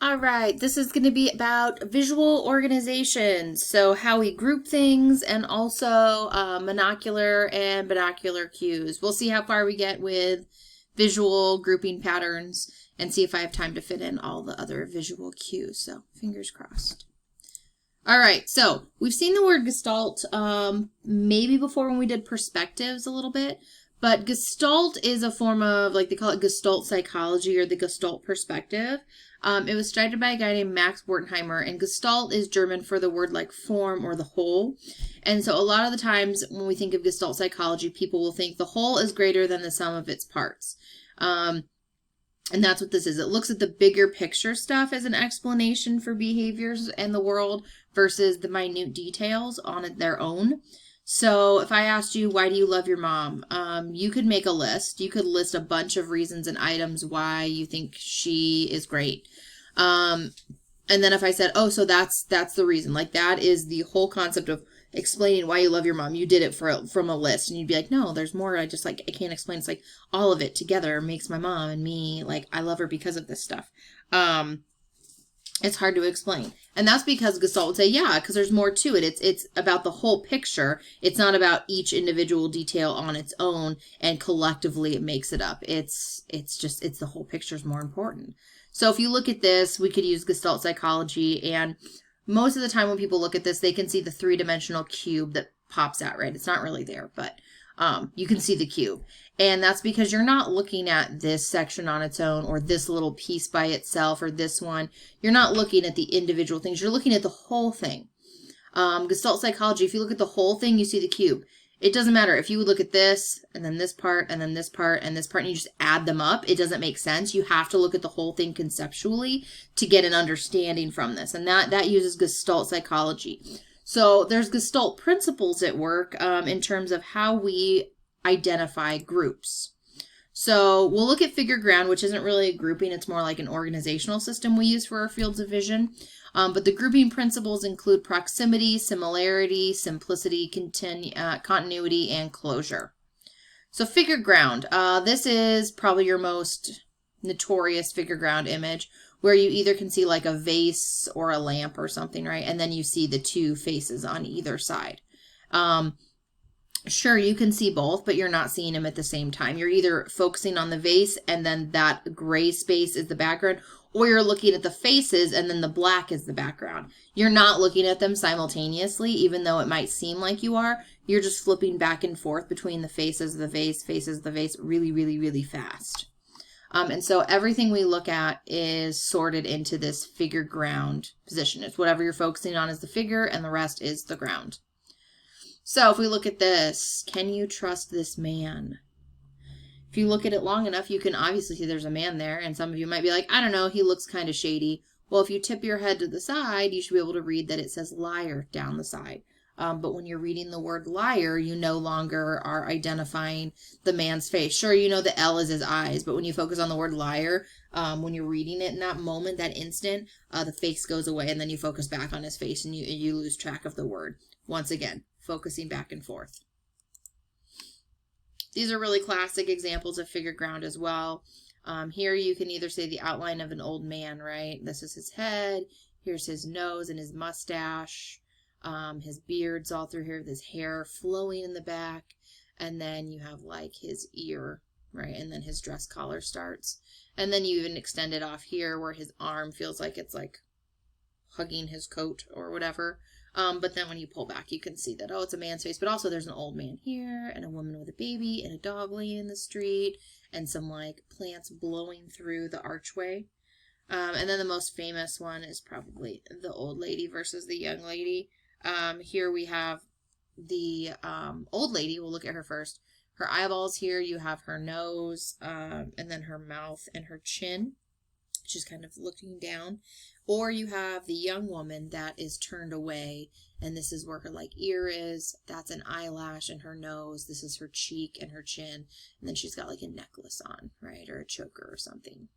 All right, this is going to be about visual organization. So how we group things and also monocular and binocular cues. We'll see how far we get with visual grouping patterns and see if I have time to fit in all the other visual cues. So fingers crossed. All right, so we've seen the word Gestalt maybe before when we did perspectives a little bit, but Gestalt is a form of, like they call it Gestalt psychology or the Gestalt perspective. It was started by a guy named Max Wertheimer, and Gestalt is German for the word like form or the whole. And so a lot of the times when we think of Gestalt psychology, people will think the whole is greater than the sum of its parts. And that's what this is. It looks at the bigger picture stuff as an explanation for behaviors in the world versus the minute details on their own. So if I asked you, why do you love your mom? You could make a list. You could list a bunch of reasons and items why you think she is great. And then if I said, oh, so that's the reason. Like that is the whole concept of explaining why you love your mom. You did it from a list, and you'd be like, no, there's more. I can't explain. It's like all of it together makes my mom and me, like, I love her because of this stuff. It's hard to explain. And that's because Gestalt would say, yeah, because there's more to it. It's about the whole picture. It's not about each individual detail on its own and collectively it makes it up. It's the whole picture is more important. So if you look at this, we could use Gestalt psychology, and most of the time when people look at this, they can see the three-dimensional cube that pops out, right? It's not really there, but you can see the cube. And that's because you're not looking at this section on its own or this little piece by itself or this one. You're not looking at the individual things. You're looking at the whole thing. Gestalt psychology, if you look at the whole thing, you see the cube. It doesn't matter if you would look at this and then this part and then this part and this part and you just add them up. It doesn't make sense. You have to look at the whole thing conceptually to get an understanding from this. And that uses Gestalt psychology. So there's Gestalt principles at work in terms of how we identify groups. So we'll look at figure ground, which isn't really a grouping. It's more like an organizational system we use for our fields of vision. But the grouping principles include proximity, similarity, simplicity, continuity, and closure. So figure ground. This is probably your most notorious figure ground image, where you either can see like a vase or a lamp or something, right? And then you see the two faces on either side. Sure, you can see both, but you're not seeing them at the same time. You're either focusing on the vase and then that gray space is the background, or you're looking at the faces and then the black is the background. You're not looking at them simultaneously, even though it might seem like you are. You're just flipping back and forth between the faces, the vase, really, really, really fast. And so everything we look at is sorted into this figure ground position. It's whatever you're focusing on is the figure and the rest is the ground. So if we look at this, can you trust this man? If you look at it long enough, you can obviously see there's a man there. And some of you might be like, I don't know, he looks kind of shady. Well, if you tip your head to the side, you should be able to read that it says liar down the side. But when you're reading the word liar, you no longer are identifying the man's face. Sure, you know the L is his eyes, but when you focus on the word liar, when you're reading it in that moment, that instant, the face goes away and then you focus back on his face and you lose track of the word. Once again, focusing back and forth. These are really classic examples of figure ground as well. Here you can either say the outline of an old man, right? This is his head. Here's his nose and his mustache. His beard's all through here with his hair flowing in the back. And then you have like his ear, right? And then his dress collar starts. And then you even extend it off here where his arm feels like it's like hugging his coat or whatever. But then when you pull back, you can see that, oh, it's a man's face. But also there's an old man here and a woman with a baby and a dog laying in the street and some like plants blowing through the archway. And then the most famous one is probably the old lady versus the young lady. Here we have the old lady. We'll look at her first. Her eyeballs here, you have her nose, and then her mouth and her chin. She's kind of looking down. Or you have the young woman that is turned away, and this is where her like ear is. That's an eyelash and her nose. This is her cheek and her chin. And then she's got like a necklace on, right? Or a choker or something.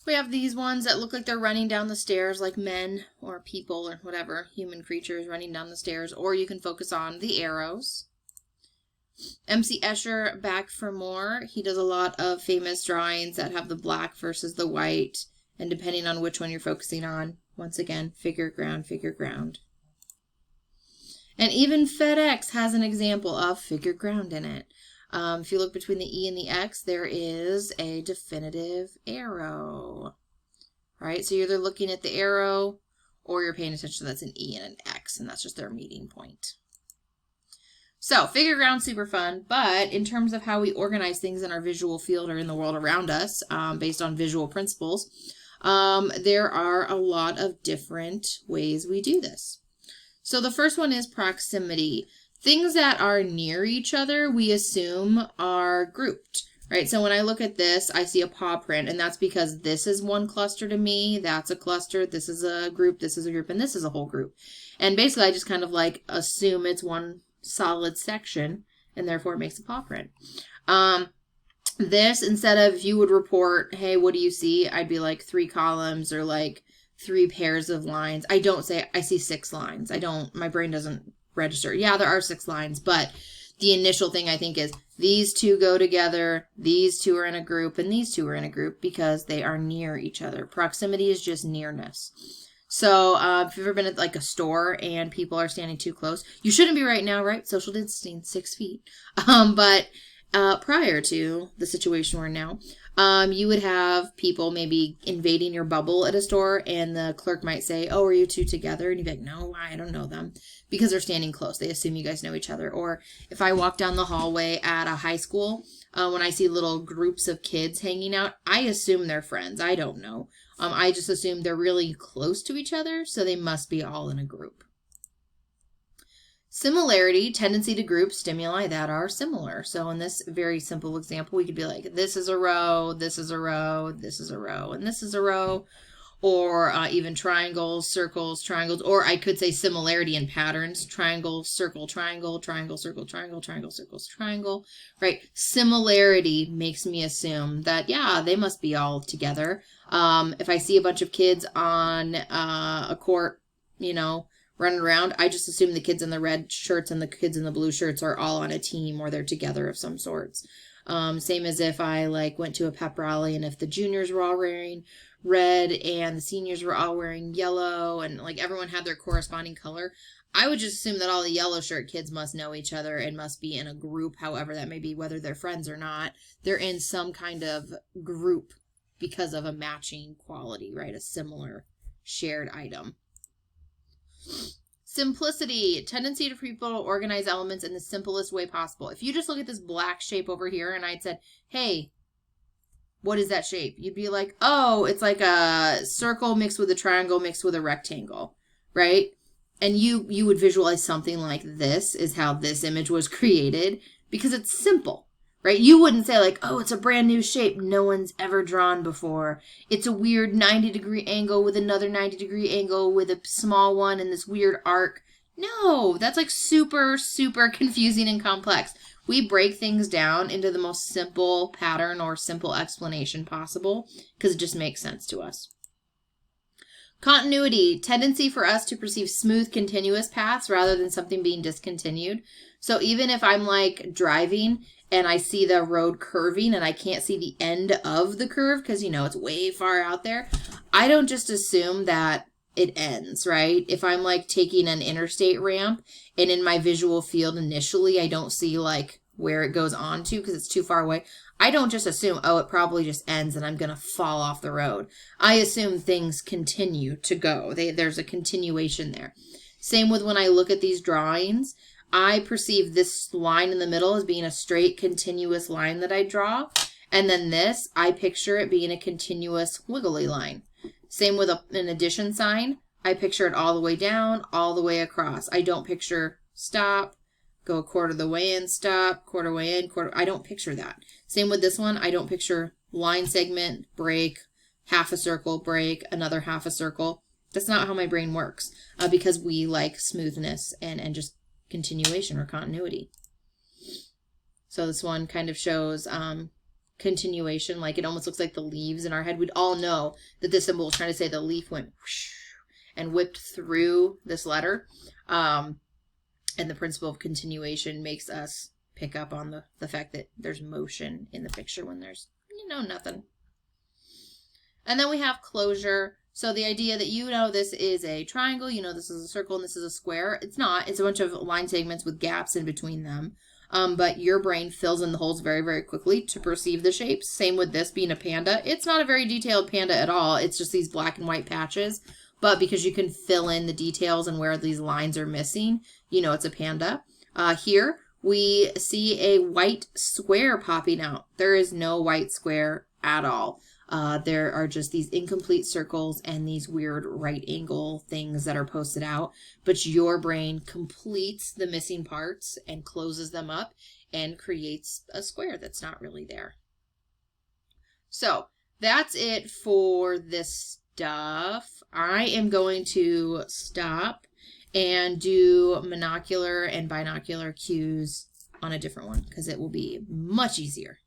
We have these ones that look like they're running down the stairs like men or people or whatever, human creatures running down the stairs. Or you can focus on the arrows. MC Escher, back for more. He does a lot of famous drawings that have the black versus the white, and depending on which one you're focusing on, once again, figure, ground, figure, ground. And even FedEx has an example of figure ground in it. If you look between the E and the X, there is a definitive arrow, right? So you're either looking at the arrow or you're paying attention that's an E and an X, and that's just their meeting point. So figure ground, super fun, but in terms of how we organize things in our visual field or in the world around us, based on visual principles, there are a lot of different ways we do this. So the first one is proximity. Things that are near each other, we assume are grouped, right? So when I look at this, I see a paw print, and that's because this is one cluster to me, that's a cluster, this is a group, this is a group, and this is a whole group. And basically, I just kind of like assume it's one solid section, and therefore it makes a paw print. This, instead of, if you would report, hey, what do you see? I'd be like 3 columns or like 3 pairs of lines. I don't say, I see 6 lines. My brain doesn't register. Yeah, there are 6 lines, but the initial thing I think is these 2 go together, these 2 are in a group, and these 2 are in a group because they are near each other. Proximity is just nearness. So if you've ever been at like a store and people are standing too close, you shouldn't be right now, right? Social distancing, 6 feet. But prior to the situation we're in now, you would have people maybe invading your bubble at a store, and the clerk might say, oh, are you 2 together? And you'd be like, no, I don't know them, because they're standing close. They assume you guys know each other. Or if I walk down the hallway at a high school, when I see little groups of kids hanging out, I assume they're friends. I don't know. I just assume they're really close to each other, so they must be all in a group. Similarity, tendency to group stimuli that are similar. So in this very simple example, we could be like, this is a row, this is a row, this is a row, and this is a row. Or even triangles, circles, triangles. Or I could say similarity in patterns. Triangle, circle, triangle, triangle, circle, triangle, triangle, circles, triangle. Right? Similarity makes me assume that, yeah, they must be all together. If I see a bunch of kids on a court, running around, I just assume the kids in the red shirts and the kids in the blue shirts are all on a team, or they're together of some sorts. Same as if I went to a pep rally, and if the juniors were all wearing red and the seniors were all wearing yellow, and everyone had their corresponding color, I would just assume that all the yellow shirt kids must know each other and must be in a group, however that may be, whether they're friends or not. They're in some kind of group because of a matching quality, right? A similar shared item. Simplicity, tendency to people to organize elements in the simplest way possible. If you just look at this black shape over here and I'd said, hey, what is that shape? You'd be like, oh, it's like a circle mixed with a triangle mixed with a rectangle, right? And you would visualize something like this is how this image was created, because it's simple, right? You wouldn't say oh, it's a brand new shape no one's ever drawn before. It's a weird 90-degree angle with another 90-degree angle with a small one and this weird arc. No, that's super, super confusing and complex. We break things down into the most simple pattern or simple explanation possible because it just makes sense to us. Continuity, tendency for us to perceive smooth, continuous paths rather than something being discontinued. So even if I'm driving and I see the road curving and I can't see the end of the curve because, it's way far out there, I don't just assume that it ends, right? If I'm taking an interstate ramp and in my visual field initially I don't see where it goes on to because it's too far away, I don't just assume, oh, it probably just ends and I'm going to fall off the road. I assume things continue to go. There's a continuation there. Same with when I look at these drawings, I perceive this line in the middle as being a straight, continuous line that I draw. And then this, I picture it being a continuous wiggly line. Same with an addition sign. I picture it all the way down, all the way across. I don't picture stop, go a quarter of the way in, stop, quarter way in, quarter. I don't picture that. Same with this one. I don't picture line segment, break, half a circle, break, another half a circle. That's not how my brain works because we like smoothness and just continuation or continuity. So this one kind of shows continuation, it almost looks like the leaves in our head. We'd all know that this symbol is trying to say the leaf went whoosh and whipped through this letter. And the principle of continuation makes us pick up on the fact that there's motion in the picture when there's, nothing. And then we have closure. So the idea that this is a triangle, this is a circle, and this is a square. It's not. It's a bunch of line segments with gaps in between them. But your brain fills in the holes very, very quickly to perceive the shapes. Same with this being a panda. It's not a very detailed panda at all. It's just these black and white patches. But because you can fill in the details and where these lines are missing, it's a panda. Here we see a white square popping out. There is no white square at all. There are just these incomplete circles and these weird right angle things that are posted out, but your brain completes the missing parts and closes them up and creates a square that's not really there. So that's it for this stuff. I am going to stop and do monocular and binocular cues on a different one because it will be much easier.